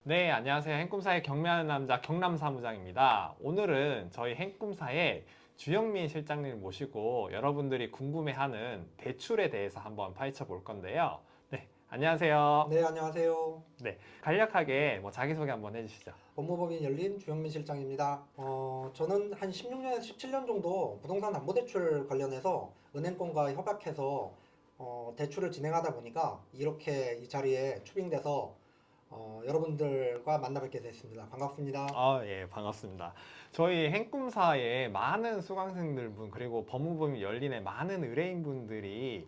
네, 안녕하세요. 행꿈사의 경매하는 남자 경남사무장입니다. 오늘은 저희 행꿈사의 주영민 실장님을 모시고 여러분들이 궁금해하는 대출에 대해서 한번 파헤쳐 볼 건데요. 네, 안녕하세요. 네, 안녕하세요. 네, 간략하게 자기소개 한번 해주시죠. 법무법인 열린 주영민 실장입니다. 저는 한 16년에서 17년 정도 부동산 담보대출 관련해서 은행권과 협약해서 대출을 진행하다 보니까 이렇게 이 자리에 초빙돼서 여러분들과 만나 뵙게 됐습니다. 반갑습니다. 예, 반갑습니다. 저희 행꿈사의 많은 수강생들 분, 그리고 법무법인 열린의 많은 의뢰인분들이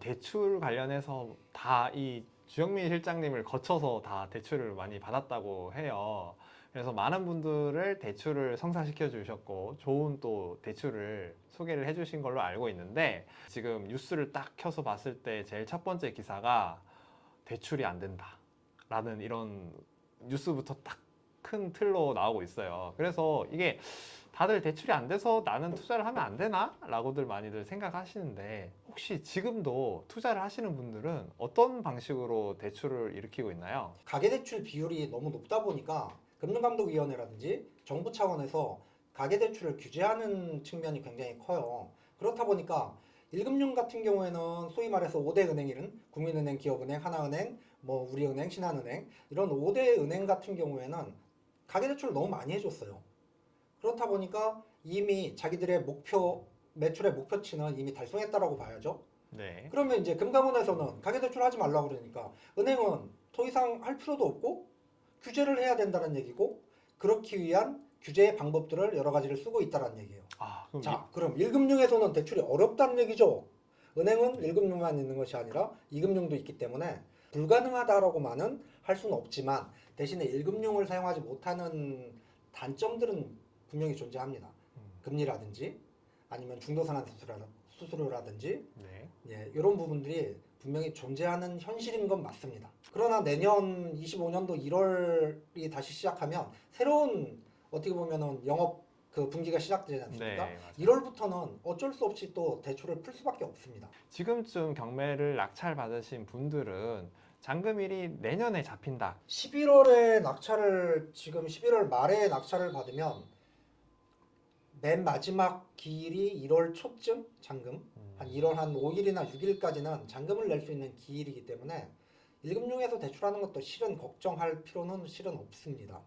대출 관련해서 다 이 주영민 실장님을 거쳐서 다 대출을 많이 받았다고 해요. 그래서 많은 분들을 대출을 성사시켜 주셨고, 좋은 또 대출을 소개를 해 주신 걸로 알고 있는데, 지금 뉴스를 딱 켜서 봤을 때 제일 첫 번째 기사가 대출이 안 된다. 라는 이런 뉴스부터 딱 큰 틀로 나오고 있어요. 그래서 이게 다들 대출이 안 돼서 나는 투자를 하면 안 되나? 라고들 많이들 생각하시는데, 혹시 지금도 투자를 하시는 분들은 어떤 방식으로 대출을 일으키고 있나요? 가계대출 비율이 너무 높다 보니까 금융감독위원회라든지 정부 차원에서 가계대출을 규제하는 측면이 굉장히 커요. 그렇다 보니까 1금융 같은 경우에는 소위 말해서 5대 은행이른 국민은행, 기업은행, 하나은행, 우리은행, 신한은행 이런 5대 은행 같은 경우에는 가계대출을 너무 많이 해줬어요. 그렇다 보니까 이미 자기들의 매출의 목표치는 이미 달성했다라고 봐야죠. 네. 그러면 이제 금감원에서는 가계대출 하지 말라고 그러니까 은행은 더 이상 할 필요도 없고 규제를 해야 된다는 얘기고 그렇기 위한 규제의 방법들을 여러 가지를 쓰고 있다는 얘기예요. 그럼 자, 그럼 1금융에서는 대출이 어렵다는 얘기죠. 은행은 네. 1금융만 있는 것이 아니라 2금융도 있기 때문에 불가능하다라고만은 할 수는 없지만 대신에 1금융을 사용하지 못하는 단점들은 분명히 존재합니다. 금리라든지 아니면 중도산한 수수료라든지 네. 예, 이런 부분들이 분명히 존재하는 현실인 건 맞습니다. 그러나 내년 25년도 1월이 다시 시작하면 새로운 어떻게 보면은 영업 그 분기가 시작되지 않습니까? 네, 맞아요. 1월부터는 어쩔 수 없이 또 대출을 풀 수밖에 없습니다. 지금쯤 경매를 낙찰 받으신 분들은 잔금일이 내년에 잡힌다. 11월에 낙찰을 지금 11월 말에 낙찰을 받으면 맨 마지막 기일이 1월 초쯤 잔금 한 1월 한 5일이나 6일까지는 잔금을 낼 수 있는 기일이기 때문에 1금융에서 대출하는 것도 실은 걱정할 필요는 실은 없습니다.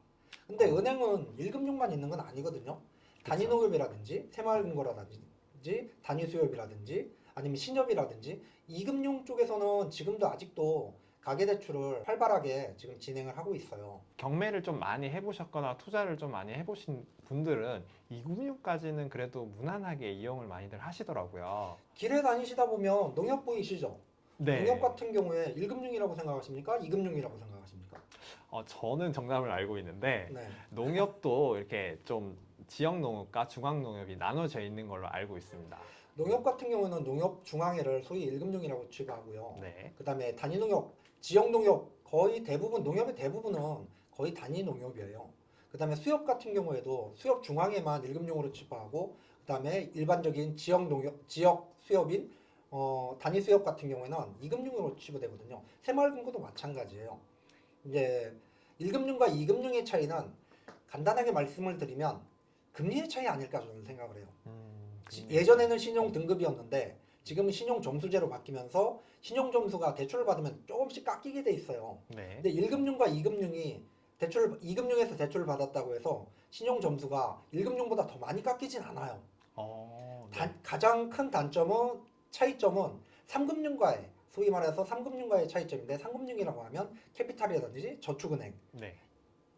근데 은행은 1금융만 있는 건 아니거든요. 단위농협이라든지 새마을금고라든지 단위수협이라든지 아니면 신협이라든지 2금융 쪽에서는 지금도 아직도 가계대출을 활발하게 지금 진행을 하고 있어요. 경매를 좀 많이 해보셨거나 투자를 좀 많이 해보신 분들은 2금융까지는 그래도 무난하게 이용을 많이들 하시더라고요. 길에 다니시다 보면 농협 보이시죠? 농협 네. 같은 경우에 1금융이라고 생각하십니까? 2금융이라고 생각하십니까? 저는 정답을 알고 있는데, 네. 농협도 이렇게 좀 지역 농협과 중앙 농협이 나눠져 있는 걸로 알고 있습니다. 농협 같은 경우는 농협 중앙회를 소위 1금융이라고 취급하고요. 네. 그 다음에 단위농협, 지역농협 거의 대부분 농협의 대부분은 거의 단위농협이에요. 그 다음에 수협 같은 경우에도 수협 중앙회만 1금융으로 취급하고 그 다음에 일반적인 지역농협, 지역 수협인 단위 수협 같은 경우에는 2금융으로 취급되거든요. 새마을금고도 마찬가지예요. 이제 1금융과 2금융의 차이는 간단하게 말씀을 드리면 금리의 차이 아닐까 저는 생각을 해요. 예전에는 신용 등급이었는데 지금은 신용 점수제로 바뀌면서 신용 점수가 대출을 받으면 조금씩 깎이게 돼 있어요. 네. 근데 1금융과 2금융이 2금융에서 대출을 받았다고 해서 신용 점수가 1금융보다 더 많이 깎이진 않아요. 네. 가장 큰 차이점은 3금융과의 소위 말해서 3금융과의 차이점인데 3금융이라고 하면 캐피탈이라든지 저축은행 네.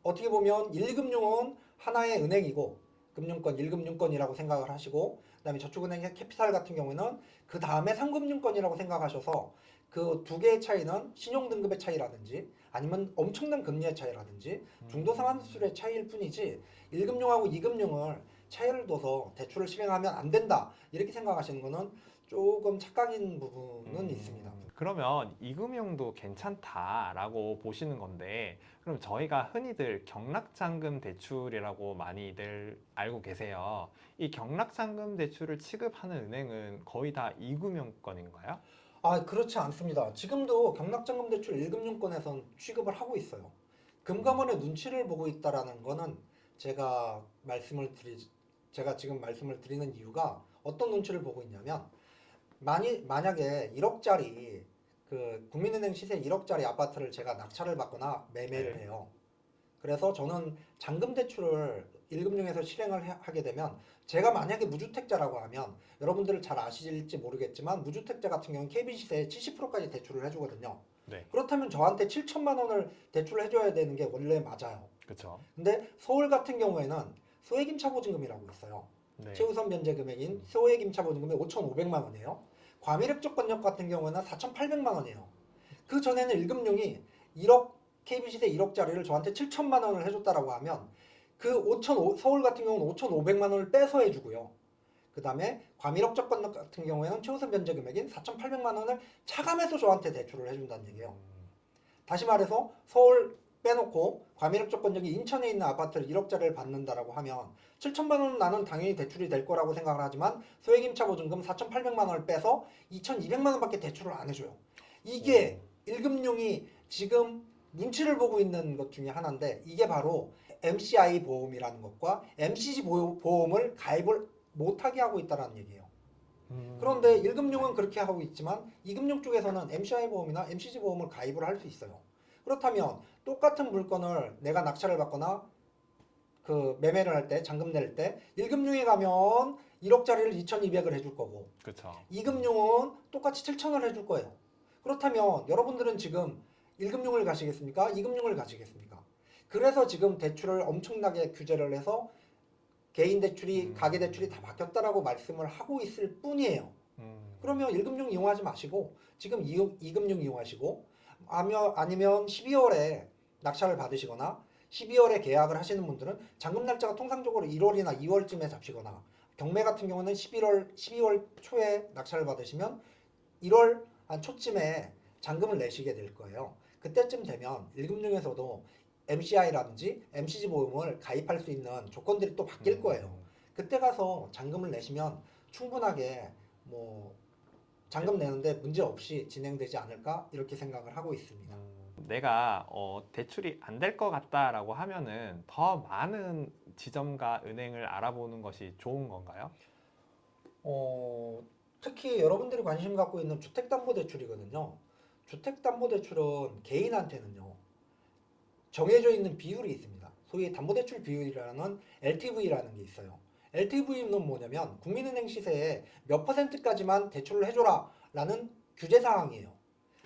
어떻게 보면 1금융은 하나의 은행이고 금융권 1금융권이라고 생각을 하시고 그다음에 저축은행 캐피탈 같은 경우에는 그 다음에 3금융권이라고 생각하셔서 그 두 개의 차이는 신용등급의 차이라든지 아니면 엄청난 금리의 차이라든지 중도상환수수료의 차이일 뿐이지 1금융하고 2금융을 차이를 둬서 대출을 실행하면 안 된다 이렇게 생각하시는 거는 조금 착각인 부분은 있습니다. 그러면 이금융도 괜찮다라고 보시는 건데, 그럼 저희가 흔히들 경락잔금 대출이라고 많이들 알고 계세요. 이 경락잔금 대출을 취급하는 은행은 거의 다 이금융권인가요? 그렇지 않습니다. 지금도 경락자금 대출 1금융권에선 취급을 하고 있어요. 금감원의 눈치를 보고 있다라는 거는 제가 지금 말씀을 드리는 이유가 어떤 눈치를 보고 있냐면 만약에 1억짜리 그 국민은행 시세 1억짜리 아파트를 제가 낙찰을 받거나 매매를 네. 해요. 그래서 저는 잔금 대출을 1금융에서 실행을 하게 되면 제가 만약에 무주택자라고 하면 여러분들 잘 아실지 모르겠지만 무주택자 같은 경우는 KB 시세에 70%까지 대출을 해주거든요. 네. 그렇다면 저한테 7천만 원을 대출을 해줘야 되는 게 원래 맞아요. 그렇죠. 근데 서울 같은 경우에는 소액임차 보증금이라고 있어요. 네. 최우선 변제 금액인 소액임차 보증금이 5,500만 원이에요. 과밀액 조건력 같은 경우에는 4,800만 원이에요. 그 전에는 1금융이 1억 KB시세 1억짜리를 저한테 7천만 원을 해줬다라고 하면 서울 같은 경우는 5,500만 원을 빼서 해주고요. 그 다음에 과밀억 조건력 같은 경우에는 최우선 변제 금액인 4,800만 원을 차감해서 저한테 대출을 해준다는 얘기예요. 다시 말해서 서울 빼놓고 과밀액 조건적이 인천에 있는 아파트를 1억짜리를 받는다라고 하면 7천만 원은 나는 당연히 대출이 될 거라고 생각을 하지만 소액임차 보증금 4,800만 원을 빼서 2,200만 원밖에 대출을 안 해줘요. 이게 1금융이 지금 눈치를 보고 있는 것 중에 하나인데 이게 바로 MCI 보험이라는 것과 MCG 보험을 가입을 못하게 하고 있다는 얘기예요. 그런데 1금융은 그렇게 하고 있지만 2금융 쪽에서는 MCI 보험이나 MCG 보험을 가입을 할 수 있어요. 그렇다면 똑같은 물건을 내가 낙찰을 받거나 그 매매를 할 때 잔금 낼 때 1금융에 가면 1억짜리를 2,200을 해줄 거고 그렇죠. 2금융은 똑같이 7,000을 해줄 거예요. 그렇다면 여러분들은 지금 1금융을 가시겠습니까? 2금융을 가시겠습니까? 그래서 지금 대출을 엄청나게 규제를 해서 개인 대출이 가계 대출이 다 바뀌었다라고 말씀을 하고 있을 뿐이에요. 그러면 1금융 이용하지 마시고 지금 2금융 이용하시고 아니면 12월에 낙찰을 받으시거나 12월에 계약을 하시는 분들은 잔금 날짜가 통상적으로 1월이나 2월쯤에 잡히거나 경매 같은 경우는 12월 초에 낙찰을 받으시면 1월 한 초쯤에 잔금을 내시게 될 거예요. 그때쯤 되면 1금융에서도 MCI라든지 MCG 보험을 가입할 수 있는 조건들이 또 바뀔 거예요. 그때 가서 잔금을 내시면 충분하게 뭐 잔금 내는데 문제 없이 진행되지 않을까 이렇게 생각을 하고 있습니다. 내가 대출이 안 될 것 같다라고 하면은 더 많은 지점과 은행을 알아보는 것이 좋은 건가요? 특히 여러분들이 관심 갖고 있는 주택담보대출이거든요. 주택담보대출은 개인한테는요 정해져 있는 비율이 있습니다. 소위 담보대출 비율이라는 LTV라는 게 있어요. LTV는 뭐냐면 국민은행 시세에 몇 %까지만 대출을 해줘라 라는 규제 사항이에요.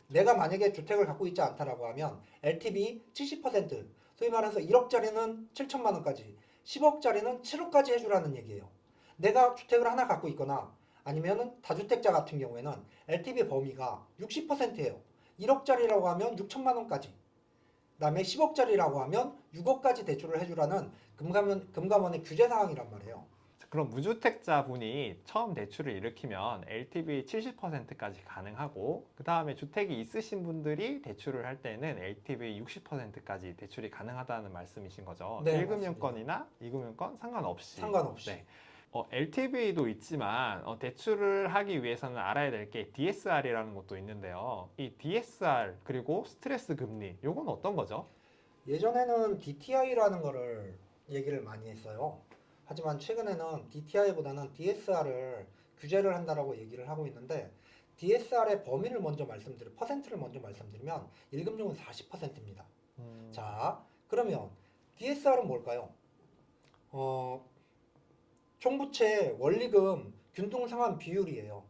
내가 만약에 주택을 갖고 있지 않다라고 하면 LTV 70%, 소위 말해서 1억짜리는 7천만 원까지, 10억짜리는 7억까지 해주라는 얘기예요. 내가 주택을 하나 갖고 있거나 아니면은 다주택자 같은 경우에는 LTV 범위가 60%예요. 1억짜리라고 하면 6천만 원까지. 그다음에 10억짜리라고 하면 6억까지 대출을 해주라는 금감원의 규제 사항이란 말이에요. 그럼 무주택자 분이 처음 대출을 일으키면 LTV 70%까지 가능하고 그 다음에 주택이 있으신 분들이 대출을 할 때는 LTV 60%까지 대출이 가능하다는 말씀이신 거죠. 네, 1금융권이나 2금융권 상관없이. 상관없이. 네. LTV도 있지만 대출을 하기 위해서는 알아야 될 게 DSR이라는 것도 있는데요. 이 DSR 그리고 스트레스 금리 요건 어떤 거죠? 예전에는 DTI라는 거를 얘기를 많이 했어요. 하지만 최근에는 DTI보다는 DSR을 규제를 한다라고 얘기를 하고 있는데 DSR의 범위를 퍼센트를 먼저 말씀드리면 1금융은 40%입니다. 자, 그러면 DSR은 뭘까요? 총부채 원리금 균등상환 비율이에요.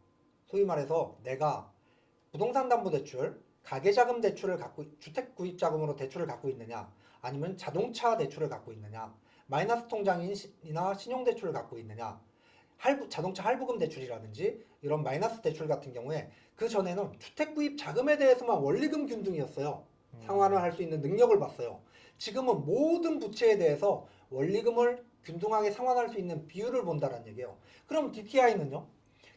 소위 말해서 내가 부동산담보대출, 가계자금 대출을 주택구입자금으로 대출을 갖고 있느냐, 아니면 자동차 대출을 갖고 있느냐, 마이너스 통장이나 신용대출을 갖고 있느냐, 자동차 할부금 대출이라든지 이런 마이너스 대출 같은 경우에 그 전에는 주택구입 자금에 대해서만 원리금 균등이었어요. 상환을 할 수 있는 능력을 봤어요. 지금은 모든 부채에 대해서 원리금을 균등하게 상환할 수 있는 비율을 본다는 얘기예요. 그럼 DTI는요?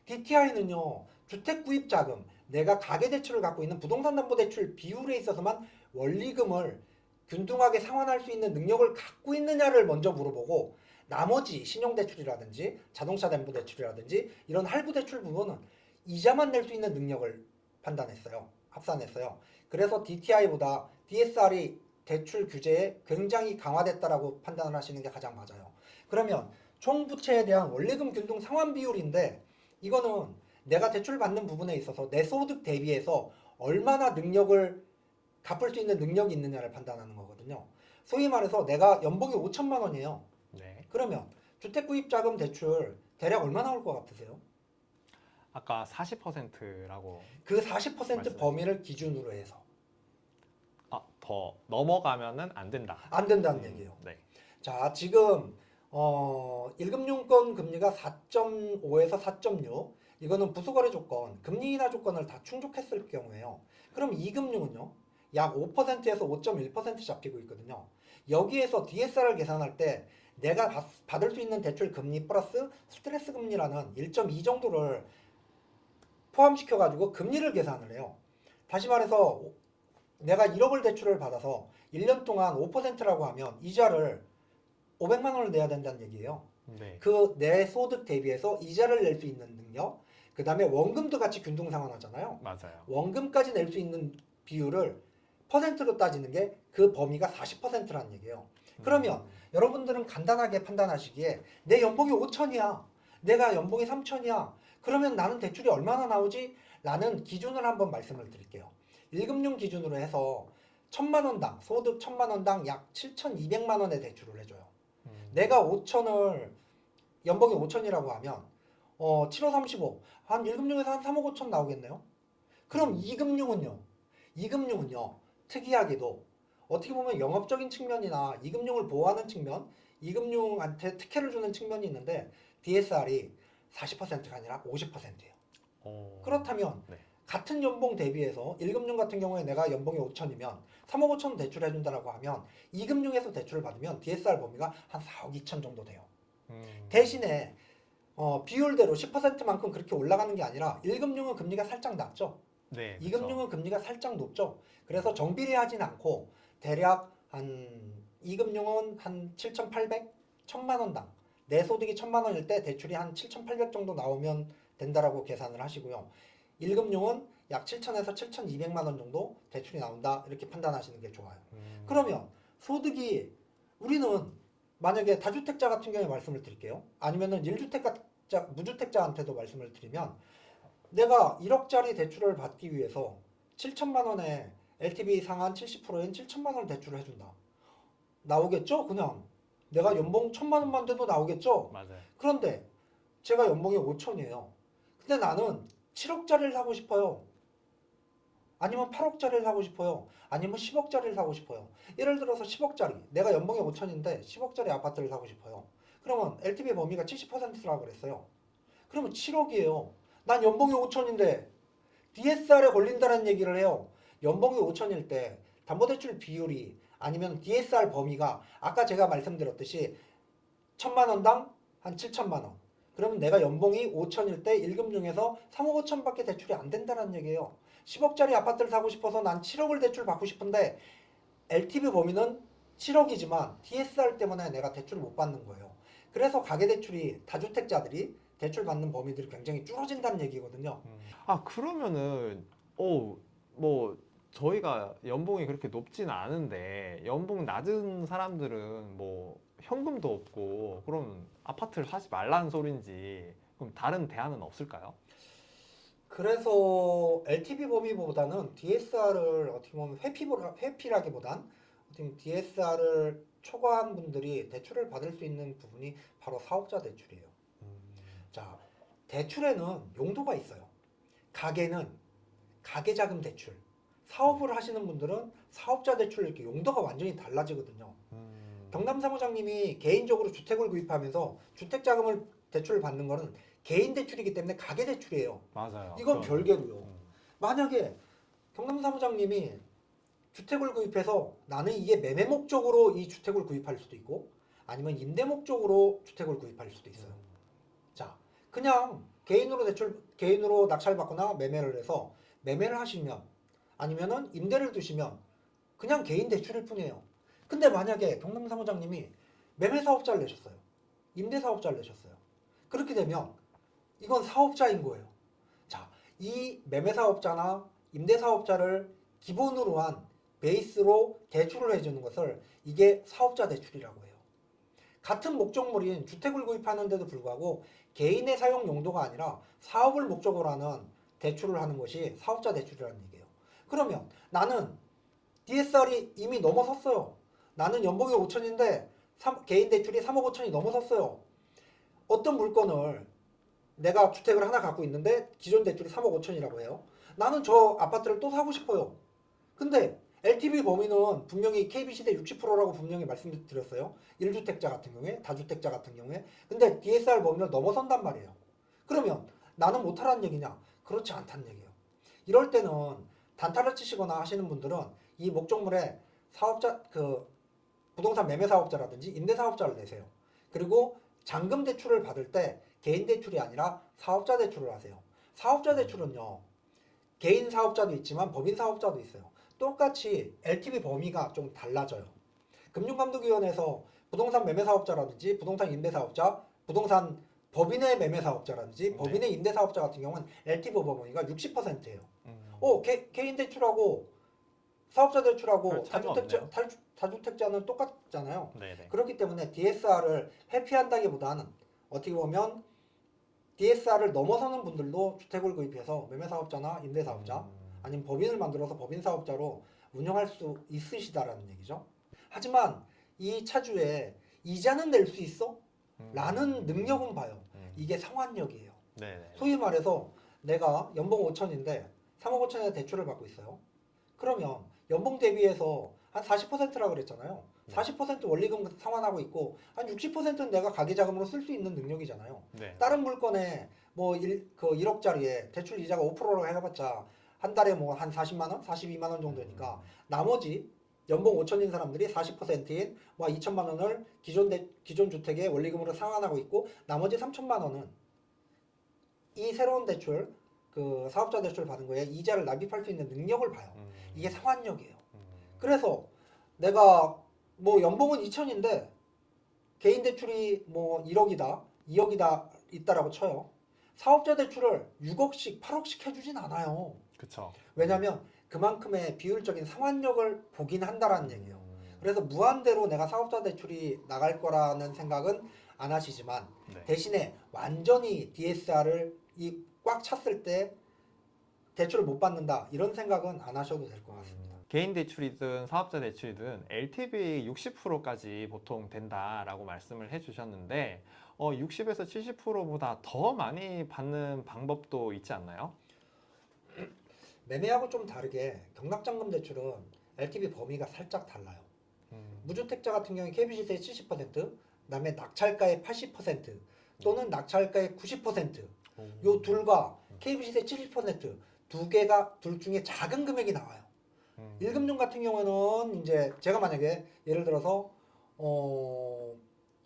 DTI는요, 주택구입 자금, 내가 가계대출을 갖고 있는 부동산담보대출 비율에 있어서만 원리금을 균등하게 상환할 수 있는 능력을 갖고 있느냐를 먼저 물어보고 나머지 신용대출이라든지 자동차 담보대출이라든지 이런 할부대출 부분은 이자만 낼 수 있는 능력을 합산했어요. 그래서 DTI보다 DSR이 대출 규제에 굉장히 강화됐다라고 판단을 하시는 게 가장 맞아요. 그러면 총 부채에 대한 원리금 균등 상환 비율인데 이거는 내가 대출 받는 부분에 있어서 내 소득 대비해서 얼마나 능력을 갚을 수 있는 능력이 있느냐를 판단하는 거거든요. 소위 말해서 내가 연봉이 5천만 원이에요. 네. 그러면 주택구입자금 대출 대략 얼마 나올 것 같으세요? 아까 40%라고 그 40% 말씀하셨죠. 범위를 기준으로 해서 더 넘어가면은 안 된다. 안 된다는 얘기예요. 네. 자, 지금 1금융권 금리가 4.5에서 4.6 이거는 부수거래 조건, 금리 인하 조건을 다 충족했을 경우에요. 그럼 2금융은요? 약 5%에서 5.1% 잡히고 있거든요. 여기에서 DSR을 계산할 때 내가 받을 수 있는 대출 금리 플러스 스트레스 금리라는 1.2 정도를 포함시켜 가지고 금리를 계산을 해요. 다시 말해서 내가 1억을 대출을 받아서 1년 동안 5%라고 하면 이자를 500만 원을 내야 된다는 얘기예요. 네. 그 내 소득 대비해서 이자를 낼 수 있는 능력, 그 다음에 원금도 같이 균등 상환하잖아요. 맞아요. 원금까지 낼 수 있는 비율을 퍼센트로 따지는 게 그 범위가 40%라는 얘기예요. 그러면 여러분들은 간단하게 판단하시기에 내 연봉이 5천이야. 내가 연봉이 3천이야. 그러면 나는 대출이 얼마나 나오지? 라는 기준을 한번 말씀을 드릴게요. 1금융 기준으로 해서 1,000만 원당, 소득 1,000만 원당 약 7,200만 원의 대출을 해줘요. 내가 5천을, 연봉이 5천이라고 하면 7호 35, 한 1금융에서 한 3억 5천 나오겠네요. 그럼 2금융은요, 특이하게도 어떻게 보면 영업적인 측면이나 2금융을 보호하는 측면, 2금융한테 특혜를 주는 측면이 있는데 DSR이 40%가 아니라 50%예요. 그렇다면 네. 같은 연봉 대비해서 1금융 같은 경우에 내가 연봉이 5천이면 3억 5천 대출해 준다라고 하면 2금융에서 대출을 받으면 DSR 범위가 한 4억 2천 정도 돼요. 대신에 비율대로 10%만큼 그렇게 올라가는 게 아니라 1금융은 금리가 살짝 낮죠. 네. 2금융은 금리가 살짝 높죠. 그래서 정비례하진 않고 대략 한 2금융은 한 7,800, 1,000만 원당 내 소득이 1,000만 원일 때 대출이 한 7,800 정도 나오면 된다라고 계산을 하시고요. 1금융은 약 7,000에서 7,200만 원 정도 대출이 나온다 이렇게 판단하시는 게 좋아요. 그러면 소득이 우리는 만약에 다주택자 같은 경우에 말씀을 드릴게요. 아니면은 1주택자, 무주택자한테도 말씀을 드리면 내가 1억짜리 대출을 받기 위해서 7천만 원에 LTV 상한 70%인 7천만 원 대출을 해준다. 나오겠죠? 그냥 내가 연봉 1,000만 원만 돼도 나오겠죠? 맞아요. 그런데 제가 연봉이 5천이에요. 근데 나는 7억짜리를 사고 싶어요. 아니면 8억짜리를 사고 싶어요. 아니면 10억짜리를 사고 싶어요. 예를 들어서 10억짜리. 내가 연봉이 5천인데 10억짜리 아파트를 사고 싶어요. 그러면 LTV 범위가 70%라고 그랬어요. 그러면 7억이에요. 난 연봉이 5천인데 DSR에 걸린다는 얘기를 해요. 연봉이 5천일 때 담보대출 비율이 아니면 DSR 범위가 아까 제가 말씀드렸듯이 1,000만 원당 한 7천만 원. 그러면 내가 연봉이 5천일 때 1금융에서 3억 5천밖에 대출이 안 된다는 얘기예요. 10억짜리 아파트를 사고 싶어서 난 7억을 대출 받고 싶은데 LTV 범위는 7억이지만 DSR 때문에 내가 대출을 못 받는 거예요. 그래서 가계대출이 다주택자들이 대출 받는 범위들이 굉장히 줄어진다는 얘기거든요. 그러면은 뭐 저희가 연봉이 그렇게 높진 않은데 연봉 낮은 사람들은 뭐 현금도 없고 그럼 아파트를 사지 말라는 소린지 그럼 다른 대안은 없을까요? 그래서 LTV 범위보다는 DSR을 어떻게 보면 회피라기보단 어떻게 보면 DSR을 초과한 분들이 대출을 받을 수 있는 부분이 바로 사업자 대출이에요. 자, 대출에는 용도가 있어요. 가게는 가계자금 대출, 사업을 하시는 분들은 사업자 대출 이렇게 용도가 완전히 달라지거든요. 경남 사무장님이 개인적으로 주택을 구입하면서 주택자금을 대출을 받는 거는 개인 대출이기 때문에 가계 대출이에요. 맞아요. 이건 별개로요. 음. 만약에 경남 사무장님이 주택을 구입해서 나는 이게 매매 목적으로 이 주택을 구입할 수도 있고 아니면 임대 목적으로 주택을 구입할 수도 있어요. 자, 그냥 개인으로 낙찰 받거나 매매를 해서 매매를 하시면 아니면은 임대를 두시면 그냥 개인 대출일 뿐이에요. 근데 만약에 경남 사무장님이 매매 사업자를 내셨어요. 임대 사업자를 내셨어요. 그렇게 되면 이건 사업자인 거예요. 자, 이 매매 사업자나 임대 사업자를 기본으로 한 베이스로 대출을 해주는 것을 이게 사업자 대출이라고 해요. 같은 목적물인 주택을 구입하는데도 불구하고 개인의 사용 용도가 아니라 사업을 목적으로 하는 대출을 하는 것이 사업자 대출이라는 얘기예요. 그러면 나는 DSR이 이미 넘어섰어요. 나는 연봉이 5천인데 개인 대출이 3억 5천이 넘어섰어요. 어떤 물건을 내가 주택을 하나 갖고 있는데 기존 대출이 3억 5천이라고 해요. 나는 저 아파트를 또 사고 싶어요. 근데 LTV 범위는 분명히 KB시대 60%라고 분명히 말씀드렸어요. 1주택자 같은 경우에, 다주택자 같은 경우에. 근데 DSR 범위를 넘어선단 말이에요. 그러면 나는 못하라는 얘기냐? 그렇지 않다는 얘기예요. 이럴 때는 단타를 치시거나 하시는 분들은 이 목적물에 사업자, 부동산 매매 사업자라든지 임대 사업자를 내세요. 그리고 잔금 대출을 받을 때 개인 대출이 아니라 사업자 대출을 하세요. 사업자 대출은요, 개인 사업자도 있지만 법인 사업자도 있어요. 똑같이 LTV 범위가 좀 달라져요. 금융감독위원회에서 부동산 매매 사업자라든지 부동산 임대 사업자, 부동산 법인의 매매 사업자라든지 네. 법인의 임대 사업자 같은 경우는 LTV 범위가 60%예요. 음. 개인 대출하고 사업자 대출하고 별 차이가 다주택자는 똑같잖아요. 네네. 그렇기 때문에 DSR을 회피한다기보다는 어떻게 보면 DSR을 넘어서는 분들도 주택을 구입해서 매매 사업자나 임대 사업자 아니면 법인을 만들어서 법인 사업자로 운영할 수 있으시다라는 얘기죠. 하지만 이 차주에 이자는 낼 수 있어? 라는 능력은 봐요. 이게 상환력이에요. 네네. 소위 말해서 내가 연봉 5천인데 3억 5천에 대출을 받고 있어요. 그러면 연봉 대비해서 한 40%라 그랬잖아요. 네. 40% 원리금 상환하고 있고 한 60%는 내가 가계자금으로 쓸 수 있는 능력이잖아요. 네. 다른 물건에 뭐 1억짜리에 대출 이자가 5%라고 해봤자 한 달에 뭐 한 40만 원, 42만 원 정도니까 나머지 연봉 5천인 사람들이 40%인 뭐 2천만 원을 기존 주택의 원리금으로 상환하고 있고 나머지 3천만 원은 이 새로운 대출 사업자 대출 받은 거에 이자를 납입할 수 있는 능력을 봐요. 이게 상환력이에요. 그래서 내가 뭐 연봉은 2천인데 개인 대출이 뭐 1억이다, 2억이다 있다라고 쳐요. 사업자 대출을 6억씩, 8억씩 해주진 않아요. 그쵸. 왜냐하면 그만큼의 비율적인 상환력을 보긴 한다라는 얘기예요. 그래서 무한대로 내가 사업자 대출이 나갈 거라는 생각은 안 하시지만 네. 대신에 완전히 DSR을 꽉 찼을 때 대출을 못 받는다 이런 생각은 안 하셔도 될 것 같습니다. 개인 대출이든 사업자 대출이든 LTV 60%까지 보통 된다라고 말씀을 해주셨는데 60에서 70%보다 더 많이 받는 방법도 있지 않나요? 매매하고 좀 다르게 경락잔금 대출은 LTV 범위가 살짝 달라요. 무주택자 같은 경우에 KB시세의 70%, 그다음에 낙찰가의 80% 또는 낙찰가의 90%, 요 둘과 KB시세 70%두 개가 둘 중에 작은 금액이 나와요. 1금융 같은 경우에는 이제 제가 만약에 예를 들어서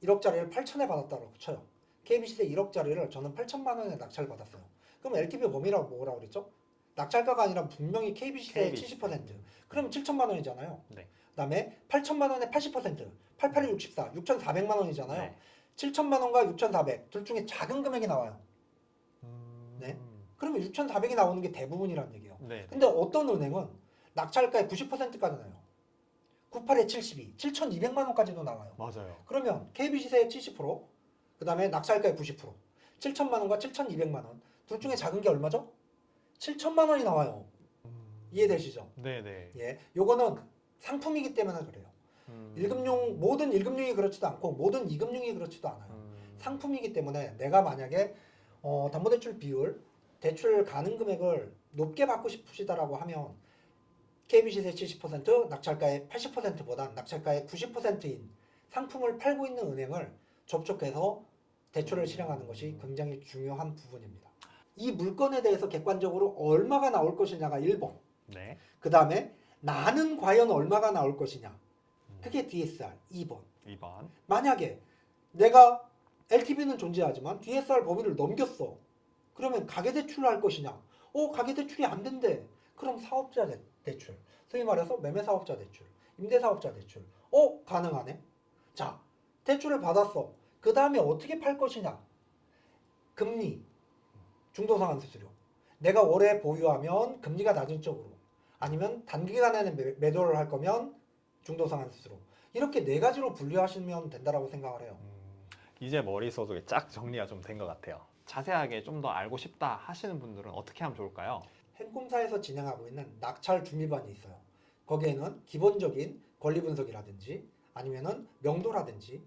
1억짜리를 8천에 받았다고 쳐요. KB시세 1억짜리를 저는 8천만 원에 낙찰 받았어요. 그럼 LTV 범위라고 뭐라고 그랬죠? 낙찰가가 아니라 분명히 KB시세의 70%. 그럼 7천만 원이잖아요. 네. 그다음에 8천만 원의 80%, 88이 64, 6,400만 원이잖아요. 네. 7천만 원과 6,400, 둘 중에 작은 금액이 나와요. 네. 그러면 6,400이 나오는 게 대부분이란 얘기예요. 네. 근데 어떤 은행은 낙찰가의 90%까지 나요. 98에 72, 7,200만 원까지도 나와요. 맞아요. 그러면 KB시세의 70%, 그 다음에 낙찰가의 90%, 7천만 원과 7,200만 원, 둘 중에 작은 게 얼마죠? 7천만 원이 나와요. 이해되시죠? 네네. 예, 요거는 상품이기 때문에 그래요. 모든 1금융이 그렇지도 않고 모든 2금융이 그렇지도 않아요. 상품이기 때문에 내가 만약에 담보대출 비율, 대출 가능 금액을 높게 받고 싶으시다라고 하면 KB시세 70%, 낙찰가의 80%보다 낙찰가의 90%인 상품을 팔고 있는 은행을 접촉해서 대출을 실행하는 것이 굉장히 중요한 부분입니다. 이 물건에 대해서 객관적으로 얼마가 나올 것이냐가 1번. 네. 그 다음에 나는 과연 얼마가 나올 것이냐. 그게 DSR 2번. 2번. 만약에 내가 LTV는 존재하지만 DSR 범위를 넘겼어. 그러면 가계대출을 할 것이냐. 가계대출이 안 된대. 그럼 사업자 대출. 소위 말해서 매매사업자 대출, 임대사업자 대출. 가능하네. 자, 대출을 받았어. 그 다음에 어떻게 팔 것이냐. 금리, 중도상환 수수료. 내가 오래 보유하면 금리가 낮은 쪽으로. 아니면 단기간에 매도를 할 거면 중도상환 수수료. 이렇게 네 가지로 분류하시면 된다라고 생각을 해요. 이제 머릿속에 쫙 정리가 좀 된 것 같아요. 자세하게 좀 더 알고 싶다 하시는 분들은 어떻게 하면 좋을까요? 행꿈사에서 진행하고 있는 낙찰 준비반이 있어요. 거기에는 기본적인 권리 분석이라든지 아니면은 명도라든지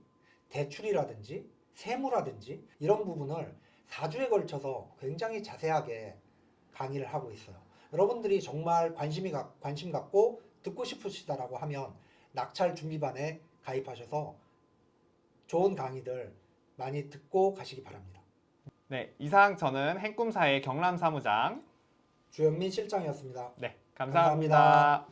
대출이라든지 세무라든지 이런 부분을 4주에 걸쳐서 굉장히 자세하게 강의를 하고 있어요. 여러분들이 정말 관심 갖고 듣고 싶으시다라고 하면 낙찰 준비반에 가입하셔서 좋은 강의들 많이 듣고 가시기 바랍니다. 네, 이상 저는 행꿈사의 경남사무장. 주영민 실장이었습니다. 네, 감사합니다.